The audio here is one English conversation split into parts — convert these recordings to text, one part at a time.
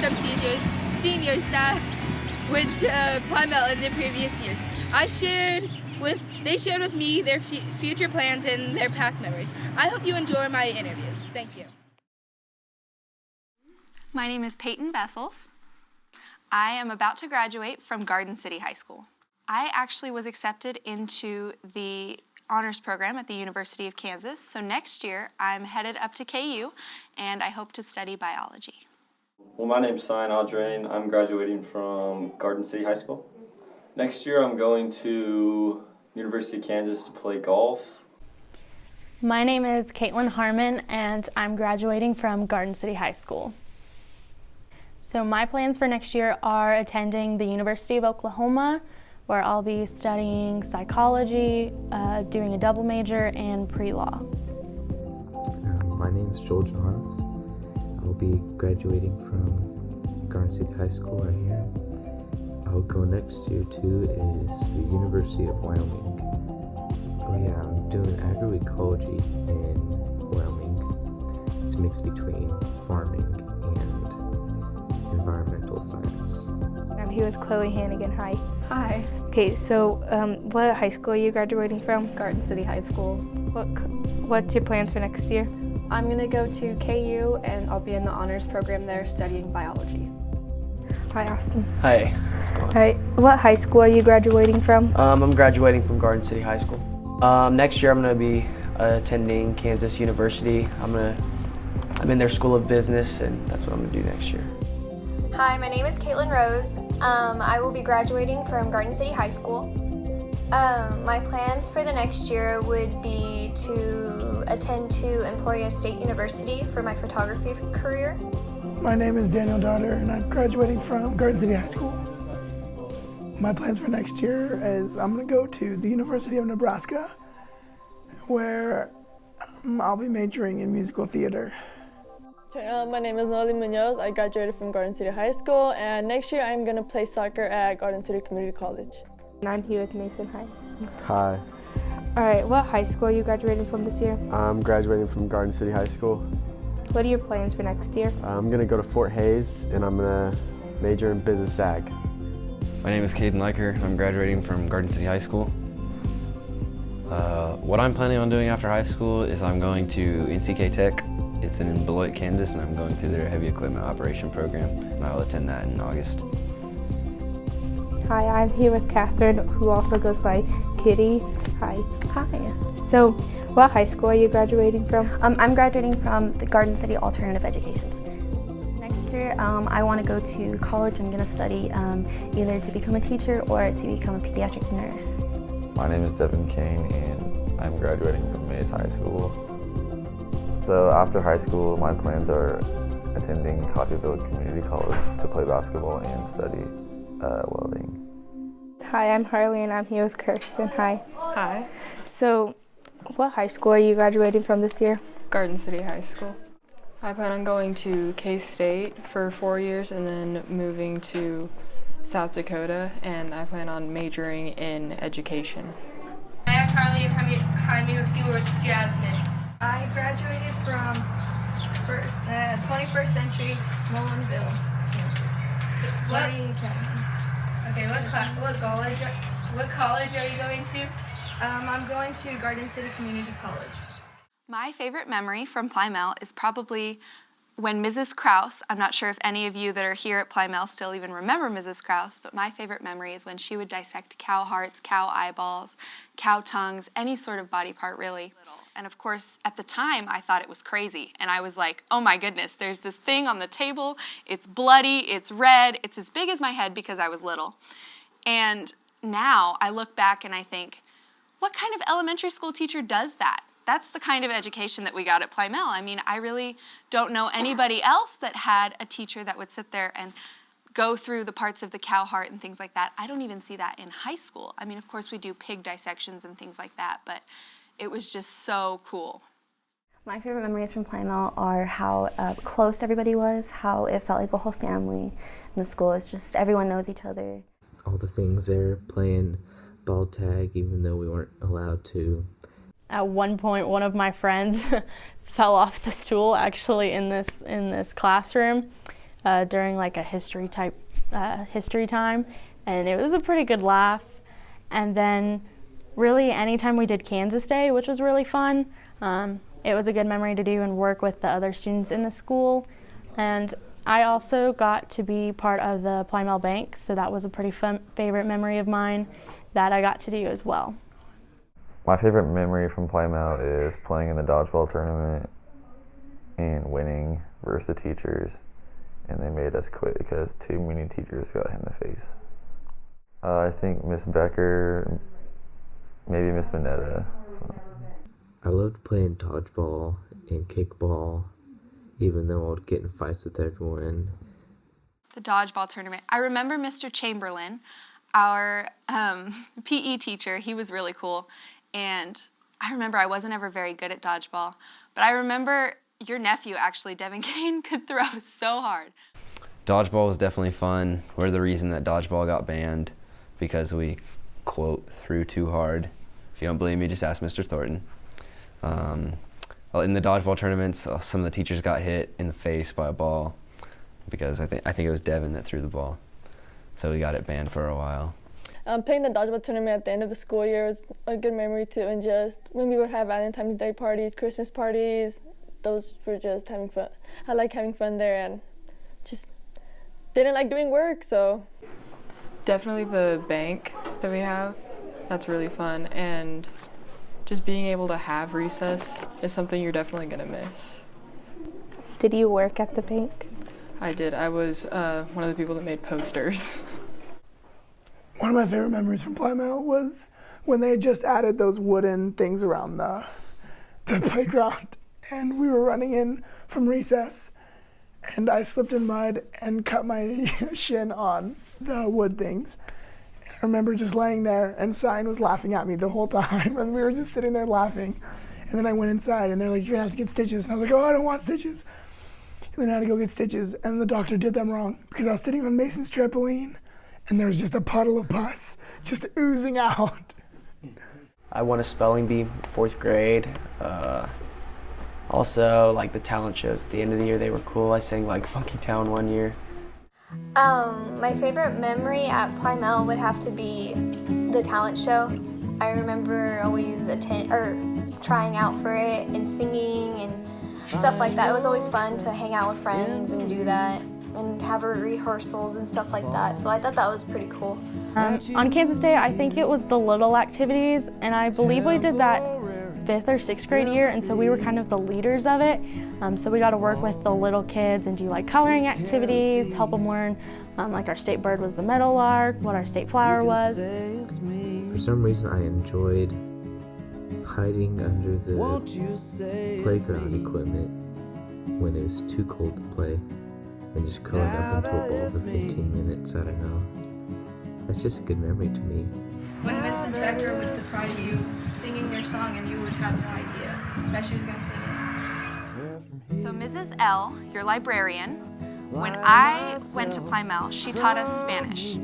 from seniors that went to Plymell in the previous years. They shared with me their future plans and their past memories. I hope you enjoy my interviews. Thank you. My name is Peyton Bessels. I am about to graduate from Garden City High School. I actually was accepted into the honors program at the University of Kansas, so next year I'm headed up to KU and I hope to study biology. Well, my name's Cyan Audrain. I'm graduating from Garden City High School. Next year I'm going to University of Kansas to play golf. My name is Caitlin Harmon and I'm graduating from Garden City High School. So my plans for next year are attending the University of Oklahoma, where I'll be studying psychology, doing a double major, and pre-law. My name is Joel Johns. I'll be graduating from Garden City High School right here. I'll go next year to is the University of Wyoming. Oh yeah, I'm doing agroecology in Wyoming. It's a mix between farming and environmental science. I'm here with Chloe Hannigan. Hi. Hi. Okay, so what high school are you graduating from? Garden City High School. What's your plans for next year? I'm going to go to KU and I'll be in the honors program there studying biology. Hi, Austin. Hi. Hi. What high school are you graduating from? I'm graduating from Garden City High School. Next year I'm going to be attending Kansas University. I'm in their School of Business, and that's what I'm going to do next year. Hi, my name is Caitlin Rose. I will be graduating from Garden City High School. My plans for the next year would be to attend to Emporia State University for my photography career. My name is Daniel Daughter and I'm graduating from Garden City High School. My plans for next year is I'm going to go to the University of Nebraska, where I'll be majoring in musical theater. My name is Noli Munoz. I graduated from Garden City High School, and next year I'm going to play soccer at Garden City Community College. And I'm here with Mason. Hi. Hi. All right, what high school are you graduating from this year? I'm graduating from Garden City High School. What are your plans for next year? I'm going to go to Fort Hays, and I'm going to major in business ag. My name is Caden Leiker. I'm graduating from Garden City High School. What I'm planning on doing after high school is I'm going to NCK Tech. It's in Beloit, Kansas, and I'm going through their heavy equipment operation program, and I will attend that in August. Hi, I'm here with Catherine, who also goes by Kitty. Hi. Hi. So, what high school are you graduating from? I'm graduating from the Garden City Alternative Education Center. Next year, I want to go to college. I'm going to study either to become a teacher or to become a pediatric nurse. My name is Devin Kane, and I'm graduating from Mays High School. So after high school, my plans are attending Coffeyville Community College to play basketball and study welding. Hi, I'm Harlie and I'm here with Kirsten. Hi. Hi. So, what high school are you graduating from this year? Garden City High School. I plan on going to K-State for 4 years and then moving to South Dakota, and I plan on majoring in education. I am Harlie and I'm here with Jasmine. I graduated from 21st Century Mullinville, Kansas. What college are you going to? I'm going to Garden City Community College. My favorite memory from Plymell is probably when Mrs. Krause, I'm not sure if any of you that are here at Plymell still even remember Mrs. Krause, but my favorite memory is when she would dissect cow hearts, cow eyeballs, cow tongues, any sort of body part really. And of course, at the time, I thought it was crazy. And I was like, oh my goodness, there's this thing on the table. It's bloody, it's red, it's as big as my head because I was little. And now I look back and I think, what kind of elementary school teacher does that? That's the kind of education that we got at Plymell. I mean, I really don't know anybody else that had a teacher that would sit there and go through the parts of the cow heart and things like that. I don't even see that in high school. I mean, of course, we do pig dissections and things like that, but it was just so cool. My favorite memories from Plymell are how close everybody was, how it felt like a whole family in the school. It's just everyone knows each other. All the things there, playing ball tag even though we weren't allowed to. At one point, one of my friends fell off the stool actually in this classroom. during like a history time, and it was a pretty good laugh. And then really anytime we did Kansas Day, which was really fun, it was a good memory to do and work with the other students in the school. And I also got to be part of the Plymell Bank, so that was a pretty fun favorite memory of mine that I got to do as well. My favorite memory from Plymell is playing in the dodgeball tournament and winning versus the teachers, and they made us quit because too many teachers got hit in the face. I think Miss Becker, maybe Miss Minetta. So. I loved playing dodgeball and kickball, even though I would get in fights with everyone. The dodgeball tournament. I remember Mr. Chamberlain, our PE teacher. He was really cool. And I remember I wasn't ever very good at dodgeball, but I remember your nephew, actually, Devin Kane, could throw so hard. Dodgeball was definitely fun. We're the reason that dodgeball got banned because we, quote, threw too hard. If you don't believe me, just ask Mr. Thornton. In the dodgeball tournaments, some of the teachers got hit in the face by a ball because I think it was Devin that threw the ball. So we got it banned for a while. Playing the dodgeball tournament at the end of the school year was a good memory too, and just when we would have Valentine's Day parties, Christmas parties, those were just having fun. I like having fun there and just didn't like doing work, so. Definitely the bank that we have, that's really fun, and just being able to have recess is something you're definitely gonna miss. Did you work at the bank? I did. I was one of the people that made posters. One of my favorite memories from Plymell was when they had just added those wooden things around the playground, and we were running in from recess, and I slipped in mud and cut my shin on the wood things. And I remember just laying there, and Sign was laughing at me the whole time, and we were just sitting there laughing. And then I went inside, and they're like, "You're gonna have to get stitches." And I was like, "Oh, I don't want stitches." And then I had to go get stitches, and the doctor did them wrong because I was sitting on Mason's trampoline, and there was just a puddle of pus just oozing out. I won a spelling bee 4th grade. Also, like the talent shows at the end of the year, they were cool. I sang like Funky Town one year. My favorite memory at Plymell would have to be the talent show. I remember always trying out for it and singing and stuff like that. It was always fun to hang out with friends and do that and have rehearsals and stuff like that. So I thought that was pretty cool. On Kansas Day, I think it was the little activities, and I believe we did that 5th or 6th grade year, and so we were kind of the leaders of it. So we got to work with the little kids and do like coloring activities, help them learn like our state bird was the meadowlark, what our state flower was. For some reason I enjoyed hiding under the playground equipment when it was too cold to play and just curling up into a ball for 15 minutes. I don't know. That's just a good memory to me. When Mrs. Becker would surprise you singing your song and you would have no idea that she was going to sing it. So Mrs. L, your librarian, when I went to Plymell, she taught us Spanish.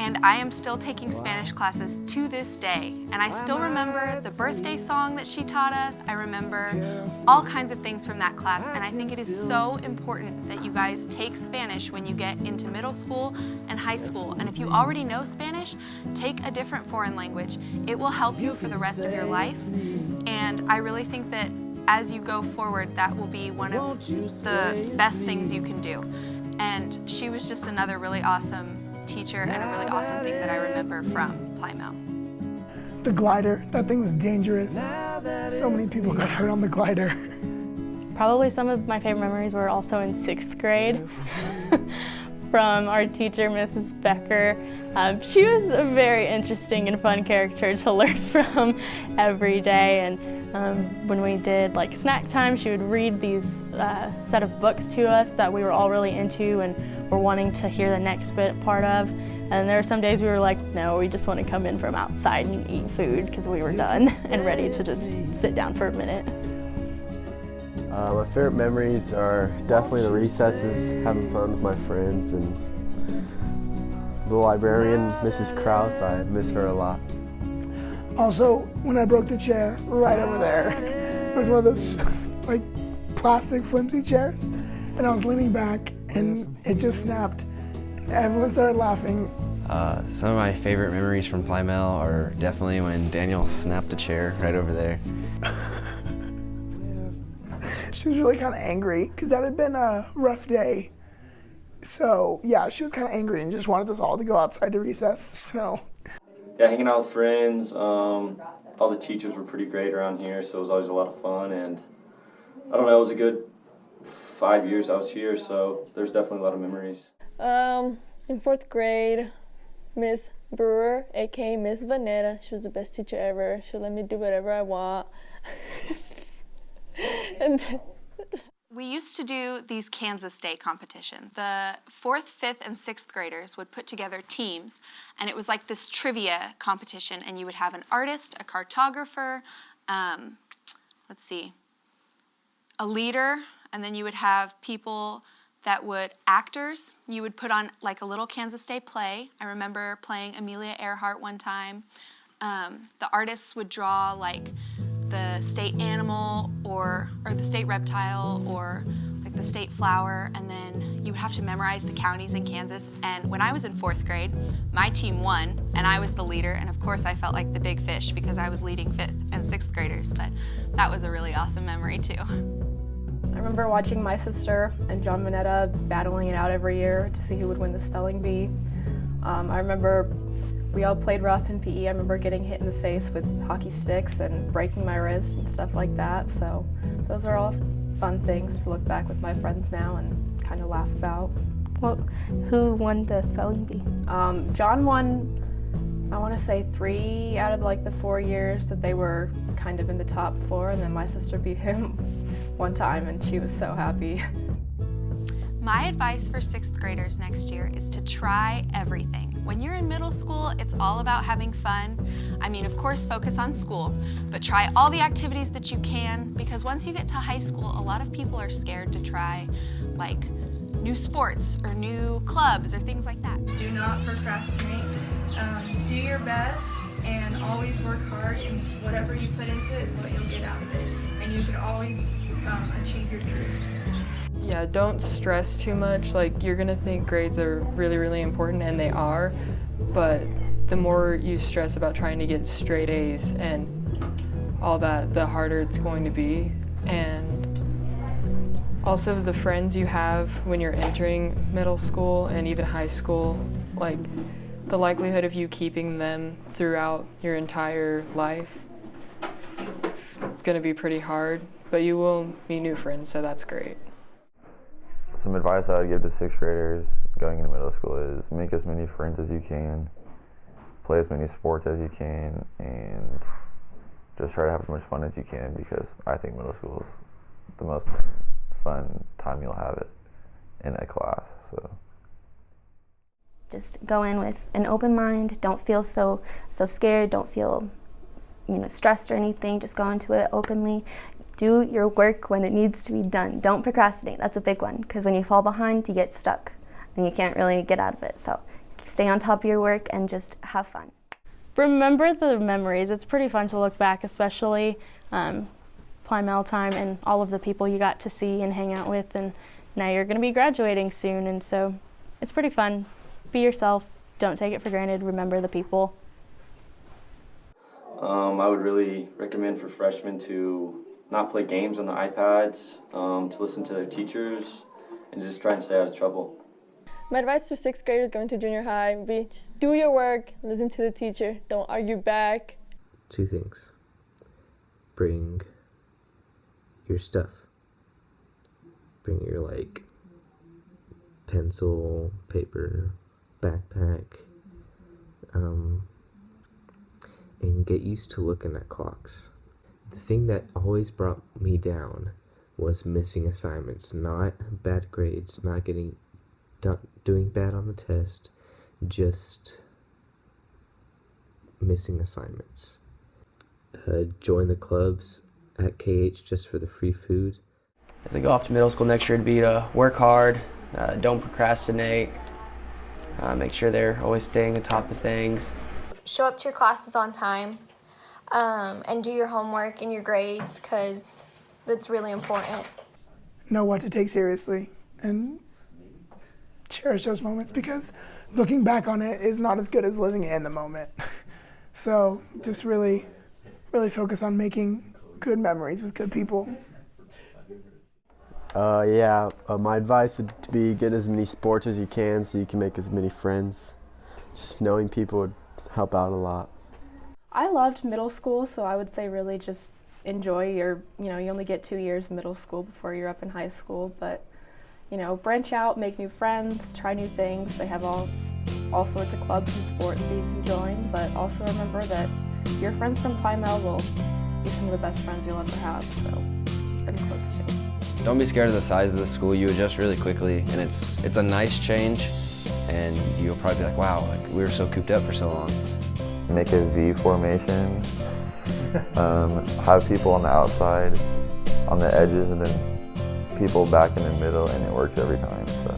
And I am still taking Spanish classes to this day. And I still remember the birthday song that she taught us. I remember all kinds of things from that class. And I think it is so important that you guys take Spanish when you get into middle school and high school. And if you already know Spanish, take a different foreign language. It will help you for the rest of your life. And I really think that as you go forward, that will be one of the best things you can do. And she was just another really awesome teacher and a really awesome thing that I remember from Plymell. The glider, that thing was dangerous. So many people got hurt on the glider. Probably some of my favorite memories were also in 6th grade from our teacher, Mrs. Becker. She was a very interesting and fun character to learn from every day. And when we did like snack time, she would read these set of books to us that we were all really into and were wanting to hear the next part of. And there were some days we were like, no, we just want to come in from outside and eat food because we were done and ready to just sit down for a minute. My favorite memories are definitely the recesses, having fun with my friends, and the librarian, Mrs. Krause. I miss her a lot. Also, when I broke the chair right over there, it was one of those like plastic flimsy chairs, and I was leaning back and it just snapped. Everyone started laughing. Some of my favorite memories from Plymell are definitely when Daniel snapped a chair right over there. She was really kind of angry because that had been a rough day. So yeah, she was kind of angry and just wanted us all to go outside to recess. So yeah, hanging out with friends. All the teachers were pretty great around here, so it was always a lot of fun. And I don't know, it was a good 5 years I was here, so there's definitely a lot of memories. In 4th grade, Miss Brewer, aka Miss Vanetta, she was the best teacher ever. She let me do whatever I want. And then, we used to do these Kansas Day competitions. The 4th, 5th, and 6th graders would put together teams, and it was like this trivia competition, and you would have an artist, a cartographer, a leader, and then you would have people that would, actors, you would put on like a little Kansas Day play. I remember playing Amelia Earhart one time. The artists would draw like the state animal or the state reptile or like the state flower, and then you would have to memorize the counties in Kansas. And when I was in 4th grade, my team won, and I was the leader, and of course I felt like the big fish because I was leading 5th and 6th graders, but that was a really awesome memory too. I remember watching my sister and John Vanetta battling it out every year to see who would win the spelling bee. I remember we all played rough in PE. I remember getting hit in the face with hockey sticks and breaking my wrist and stuff like that. So those are all fun things to look back with my friends now and kind of laugh about. Well, who won the spelling bee? John won, I want to say 3 out of like the 4 years that they were kind of in the top 4, and then my sister beat him one time and she was so happy. My advice for 6th graders next year is to try everything. When you're in middle school, it's all about having fun. I mean, of course, focus on school, but try all the activities that you can, because once you get to high school, a lot of people are scared to try like new sports or new clubs or things like that. Do not procrastinate. Do your best and always work hard, and whatever you put into it is what you'll get out of it. And you can always achieve your dreams. Yeah, don't stress too much. Like, you're gonna think grades are really, really important, and they are, but the more you stress about trying to get straight A's and all that, the harder it's going to be. And also the friends you have when you're entering middle school and even high school, like the likelihood of you keeping them throughout your entire life, it's gonna be pretty hard, but you will meet new friends, so that's great. Some advice I would give to 6th graders going into middle school is make as many friends as you can, play as many sports as you can, and just try to have as much fun as you can, because I think middle school is the most fun time you'll have it in a class. So just go in with an open mind. Don't feel so scared. Don't feel stressed or anything. Just go into it openly. Do your work when it needs to be done. Don't procrastinate. That's a big one, because when you fall behind, you get stuck and you can't really get out of it. So stay on top of your work and just have fun. Remember the memories. It's pretty fun to look back, especially Plymell time and all of the people you got to see and hang out with. And now you're going to be graduating soon, and so it's pretty fun. Be yourself. Don't take it for granted. Remember the people. I would really recommend for freshmen to not play games on the iPads, to listen to their teachers, and just try and stay out of trouble. My advice to 6th graders going to junior high would be just do your work, listen to the teacher, don't argue back. 2 things. Bring your stuff. Bring your pencil, paper, backpack, and get used to looking at clocks. The thing that always brought me down was missing assignments, not bad grades, not doing bad on the test, just missing assignments. Join the clubs at KH just for the free food. As I go off to middle school next year, it'd be to work hard, don't procrastinate, make sure they're always staying on top of things. Show up to your classes on time, and do your homework and your grades, because that's really important. Know what to take seriously and cherish those moments because looking back on it is not as good as living it in the moment. So just really focus on making good memories with good people. My advice would be get as many sports as you can so you can make as many friends. Just knowing people would help out a lot. I loved middle school, so I would say really just enjoy your, you only get 2 years middle school before you're up in high school, but, branch out, make new friends, try new things. They have all sorts of clubs and sports that you can join, but also remember that your friends from Plymell will be some of the best friends you'll ever have, so pretty close to. Don't be scared of the size of the school. You adjust really quickly, and it's a nice change, and you'll probably be like, wow, we were so cooped up for so long. Make a V formation, have people on the outside, on the edges, and then people back in the middle, and it works every time. So.